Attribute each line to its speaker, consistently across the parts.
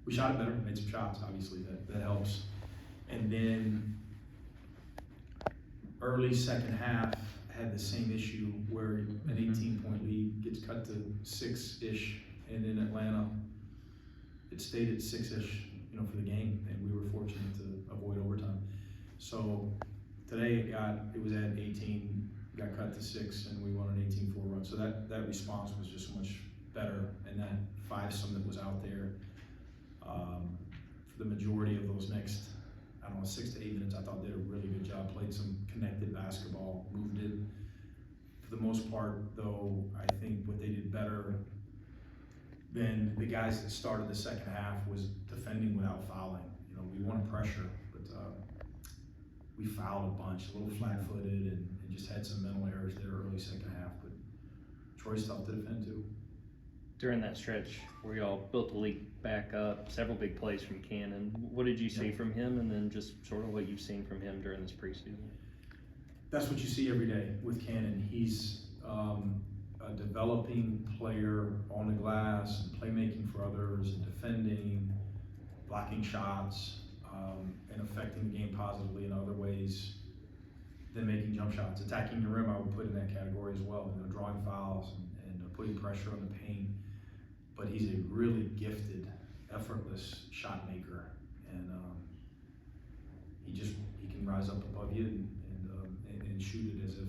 Speaker 1: we shot it better, made some shots, obviously, that helps. And then early second half had the same issue where an 18-point lead gets cut to 6-ish, and in Atlanta, it stayed at 6-ish, for the game, and we were fortunate to avoid overtime. So today it was at 18, got cut to 6, and we won an 18-4 run. So that response was just so much better, and that five-some that was out there for the majority of those next, 6 to 8 minutes, I thought did a really good job, played some connected basketball, moved it. For the most part, though, I think what they did better than the guys that started the second half was defending without fouling. We wanted pressure, but we fouled a bunch, a little flat-footed, and just had some mental errors there early second half. But Troy's tough to defend too.
Speaker 2: During that stretch where y'all built the league back up, several big plays from Cannon. What did you see from him, and then just sort of what you've seen from him during this preseason?
Speaker 1: That's what you see every day with Cannon. He's a developing player on the glass, and playmaking for others, and defending, blocking shots, and affecting the game positively in other ways than making jump shots. Attacking the rim, I would put in that category as well. Drawing fouls and putting pressure on the paint. But he's a really gifted, effortless shot maker, and he can rise up above you and shoot it as if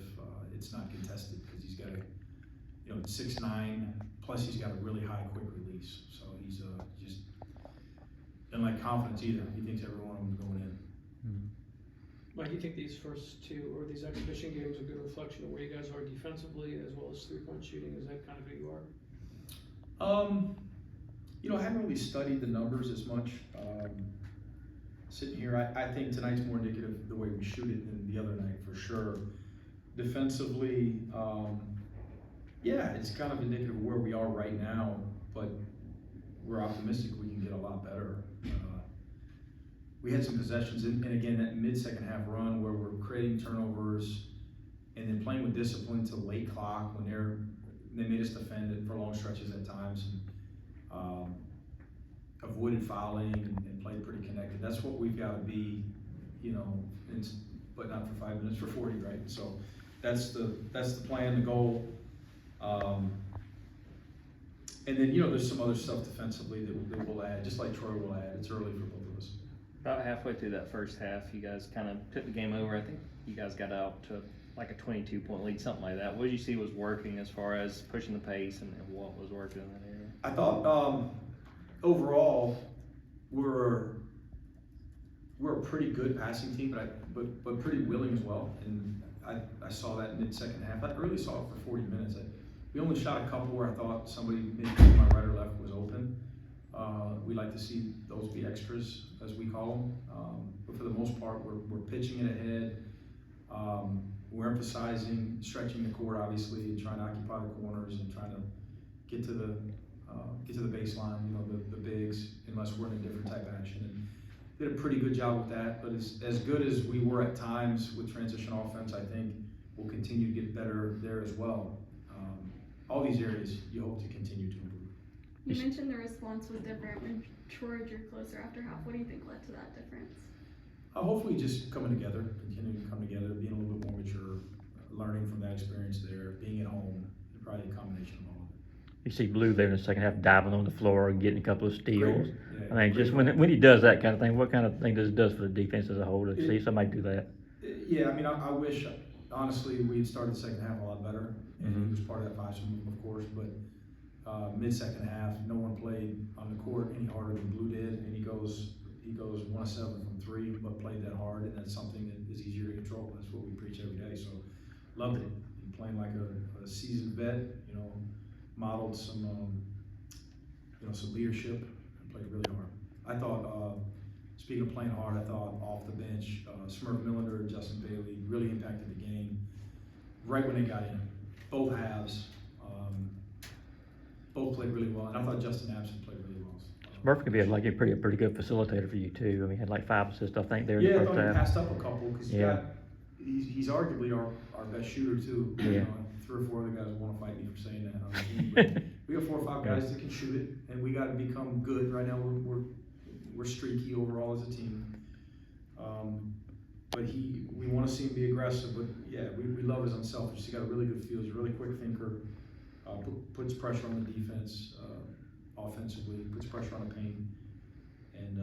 Speaker 1: it's not contested, because he's got 6'9", plus he's got a really high quick release. So he's just doesn't like confidence either. He thinks every one of them is going in.
Speaker 3: Mike, you think these first two or these exhibition games are a good reflection of where you guys are defensively as well as three-point shooting? Is that kind of who you are?
Speaker 1: I haven't really studied the numbers as much. Sitting here, I think tonight's more indicative of the way we shoot it than the other night, for sure. Defensively, it's kind of indicative of where we are right now, but we're optimistic we can get a lot better. We had some possessions, and again, that mid-second half run where we're creating turnovers and then playing with discipline to late clock when they made us defend it for long stretches at times, and avoided fouling and played pretty connected. That's what we've got to be, but not for 5 minutes, for 40, right? So that's the plan, the goal. And then, there's some other stuff defensively that we'll add, just like Troy will add. It's early for both of us.
Speaker 2: About halfway through that first half, you guys kind of took the game over. I think you guys got out to like a 22-point lead, something like that. What did you see was working as far as pushing the pace, and what was working in that area?
Speaker 1: I thought overall we're a pretty good passing team, but pretty willing as well. And I saw that mid-second half. I really saw it for 40 minutes. We only shot a couple where I thought somebody maybe to my right or left was open. We like to see those be extras, as we call them. But for the most part, we're pitching it ahead. We're emphasizing stretching the court, obviously, and trying to occupy the corners and trying to get to the baseline, the bigs, unless we're in a different type of action. And did a pretty good job with that. But as good as we were at times with transition offense, I think we'll continue to get better there as well. All these areas you hope to continue to improve.
Speaker 4: You mentioned the response was different when Troy drew closer after half. What do you think led to that difference?
Speaker 1: Hopefully just coming together, continuing to come together, being a little bit more mature, learning from that experience there, being at home, and probably a combination of all of it.
Speaker 5: You see Blue there in the second half diving on the floor and getting a couple of steals.
Speaker 1: Yeah,
Speaker 5: I mean, just when he does that kind of thing, what kind of thing does it does for the defense as a whole to see somebody do that?
Speaker 1: Yeah, I wish, honestly, we had started the second half a lot better, and he was part of that five-some move, of course, but mid-second half, no one played on the court any harder than Blue did, and he goes 1 of 7 from 3, but played that hard, and that's something that is easier to control. That's what we preach every day, so loved it. He playing like a seasoned vet, modeled some leadership, and played really hard. I thought, speaking of playing hard, I thought off the bench, Smurf Millender and Justin Bailey really impacted the game right when they got in. Both halves, both played really well, and I thought Justin Abson played really well.
Speaker 5: Murphy could be a pretty good facilitator for you too. I mean, he had like 5 assists, I think, there in
Speaker 1: Yeah,
Speaker 5: the
Speaker 1: I
Speaker 5: first
Speaker 1: thought he
Speaker 5: half.
Speaker 1: passed up a couple because he's arguably our best shooter too.
Speaker 5: Yeah.
Speaker 1: 3 or 4 other guys want to fight me for saying that on the team. But we got 4 or 5 guys that can shoot it, and we got to become good. Right now, we're we're streaky overall as a team. But we want to see him be aggressive, but yeah, we love his unselfish. He's got a really good feel. He's a really quick thinker. Puts pressure on the defense offensively. Puts pressure on the paint, and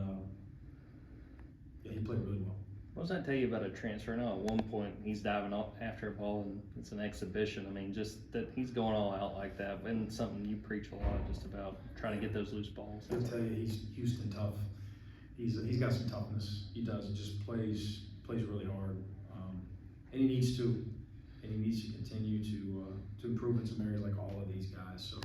Speaker 1: yeah, he played really well.
Speaker 2: What does that tell you about a transfer? Now, at one point, he's diving off after a ball and it's an exhibition. I mean, just that he's going all out like that, and something you preach a lot just about trying to get those loose balls.
Speaker 1: I'll tell you, he's Houston tough. He's got some toughness. He does. He just plays really hard, and he needs to, and he needs to continue to improve in some areas like all of these guys. So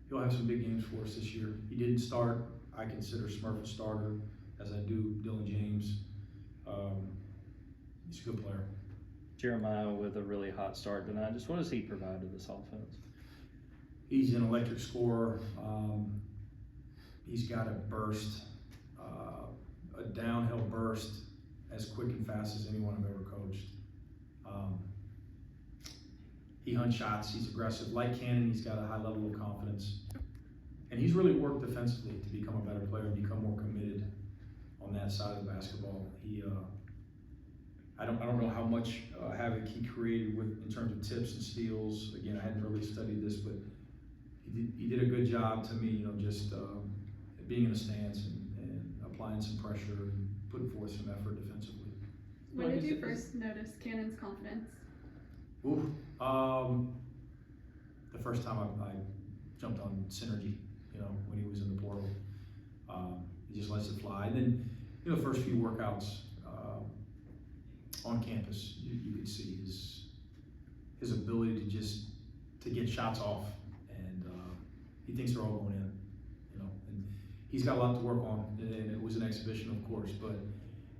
Speaker 1: he'll have some big games for us this year. He didn't start. I consider Smurf a starter, as I do Dylan James. He's a good player.
Speaker 2: Jeremiah with a really hot start tonight. Just what does he provide to this offense?
Speaker 1: He's an electric scorer. He's got a burst, a downhill burst as quick and fast as anyone I've ever coached. He hunts shots, he's aggressive. Like Cannon, he's got a high level of confidence. And he's really worked defensively to become a better player and become more committed on that side of the basketball. I don't know how much havoc he created in terms of tips and steals. Again, I hadn't really studied this, but he did a good job to me, just being in a stance and applying some pressure and putting forth some effort defensively.
Speaker 4: When did you first notice Cannon's confidence?
Speaker 1: Ooh, the first time I jumped on Synergy, when he was in the portal. He just lets it fly. And then, the first few workouts on campus, you could see his ability to get shots off, and he thinks they're all going in, and he's got a lot to work on, and it was an exhibition, of course, but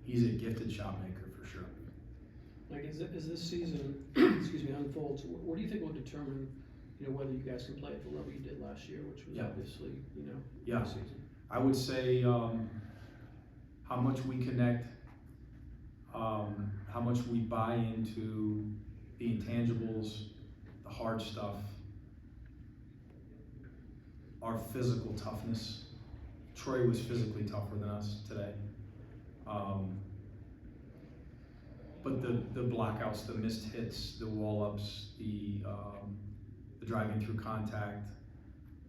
Speaker 1: he's a gifted shot maker for sure.
Speaker 3: Like, as this season, unfolds, what do you think will determine, whether you guys can play at the level you did last year, which was obviously,
Speaker 1: Yeah.
Speaker 3: the season?
Speaker 1: I would say how much we connect, how much we buy into the intangibles, the hard stuff, our physical toughness. Troy was physically tougher than us today. But the blackouts, the missed hits, the wall ups, the driving through contact,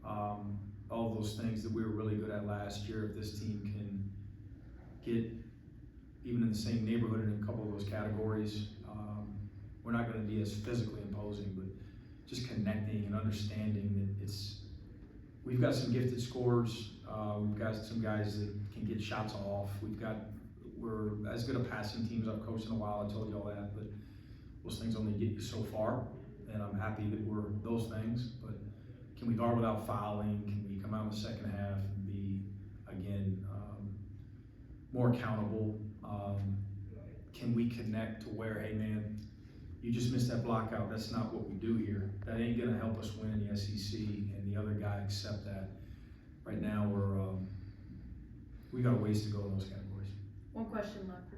Speaker 1: all of those things that we were really good at last year. If this team can get even in the same neighborhood in a couple of those categories, we're not going to be as physically imposing, but just connecting and understanding that we've got some gifted scorers. We've got some guys that can get shots off. We're as good a passing team as I've coached in a while. I told you all that, but those things only get you so far, and I'm happy that we're those things. But can we guard without fouling? Can we come out in the second half and be, again, more accountable? Can we connect to where, hey man, you just missed that block out. That's not what we do here. That ain't gonna help us win in the SEC, and the other guy accept that. Right now we got a ways to go in those categories.
Speaker 6: One question left for